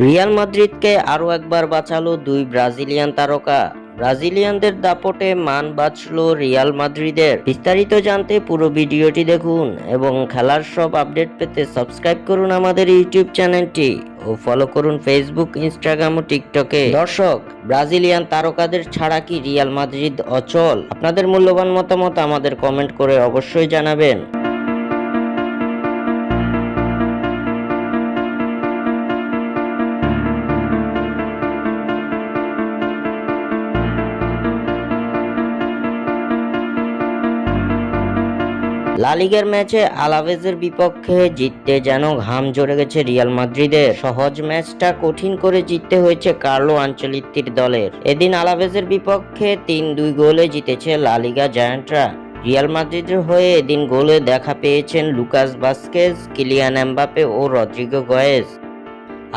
Real মাদ্রিদকে আরও একবার বাঁচালো দুই ব্রাজিলিয়ান তারকা। ব্রাজিলিয়ানদের দাপটে মান বাঁচল রিয়াল মাদ্রিদের। বিস্তারিত জানতে পুরো ভিডিওটি দেখুন এবং খেলার সব আপডেট পেতে সাবস্ক্রাইব করুন আমাদের ইউটিউব চ্যানেলটি ও ফলো করুন ফেসবুক, ইনস্টাগ্রাম ও টিকটকে। দর্শক, ব্রাজিলিয়ান তারকাদের ছাড়া কি রিয়াল মাদ্রিদ অচল? আপনাদের মূল্যবান মতামত আমাদের কমেন্ট করে অবশ্যই জানাবেন। লা লিগার ম্যাচে আলাভেজের বিপক্ষে জিততে যেন ঘাম ঝরে গেছে রিয়াল মাদ্রিদের। সহজ ম্যাচটা কঠিন করে জিততে হয়েছে কার্লো আনচেলত্তির দলের। এদিন আলাভেজের বিপক্ষে ৩-২ গোলে জিতেছে লা লিগা জায়ান্টরা। রিয়াল মাদ্রিদের হয়ে এদিন গোলে দেখা পেয়েছেন লুকাস ভাস্কেজ, কিলিয়ান এমবাপে ও রদ্রিগো গয়েজ।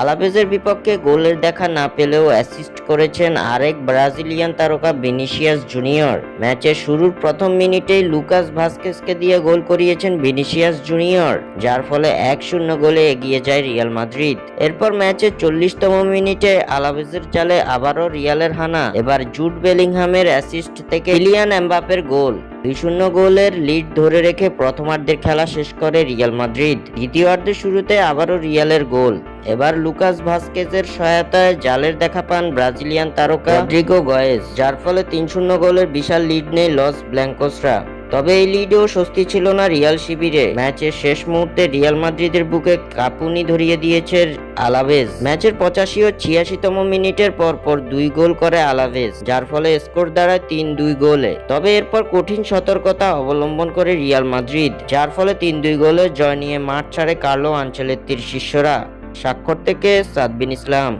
আলাভেজের বিপক্ষে গোলের দেখা না পেলেও অ্যাসিস্ট করেছেন আরেক ব্রাজিলিয়ান তারকা ভিনিসিয়াস জুনিয়র। ম্যাচের শুরুর প্রথম মিনিটেই লুকাস ভাস্কেজকে দিয়ে গোল করিয়েছেন ভিনিসিয়াস জুনিয়র, যার ফলে ১-০ গোলে এগিয়ে যায় রিয়াল মাদ্রিদ। এরপর ম্যাচের ৪০তম মিনিটে আলাভেজের জালে আবারও রিয়ালের হানা। এবার জুড বেলিংহামের অ্যাসিস্ট থেকে কিলিয়ান এমবাপের গোল। ২-০ গোলের লিড ধরে রেখে প্রথমার্ধের খেলা শেষ করে রিয়াল মাদ্রিদ। দ্বিতীয়ার্ধের শুরুতে আবারও রিয়ালের গোল। এবার লুকাস ভাস্কেজের সহায়তায় জালের দেখা পান ব্রাজিলিয়ান তারকা রদ্রিগো গয়েজ, যার ফলে ৩-০ গোলের বিশাল লিড নেয় লস ব্ল্যাঙ্কোসরা। তবে এই লিডেও স্বস্তি ছিল না রিয়াল শিবিরে। ম্যাচের শেষ মুহূর্তে রিয়াল মাদ্রিদের বুকে কাঁপুনি ধরিয়ে দিয়েছে আলাভেজ। ম্যাচের ৮৫ ও ৮৬তম মিনিটের পরপর ২ গোল করে আলাভেজ, যার ফলে স্কোর দাঁড়ায় ৩-২ গোলে। তবে এরপর কঠিন সতর্কতা অবলম্বন করে রিয়াল মাদ্রিদ, যার ফলে ৩-২ গোলের জয় নিয়ে মাঠ ছাড়ে কার্লো আনচেলত্তির শিষ্যরা। স্বাক্ষর থেকে সাদবিন ইসলাম।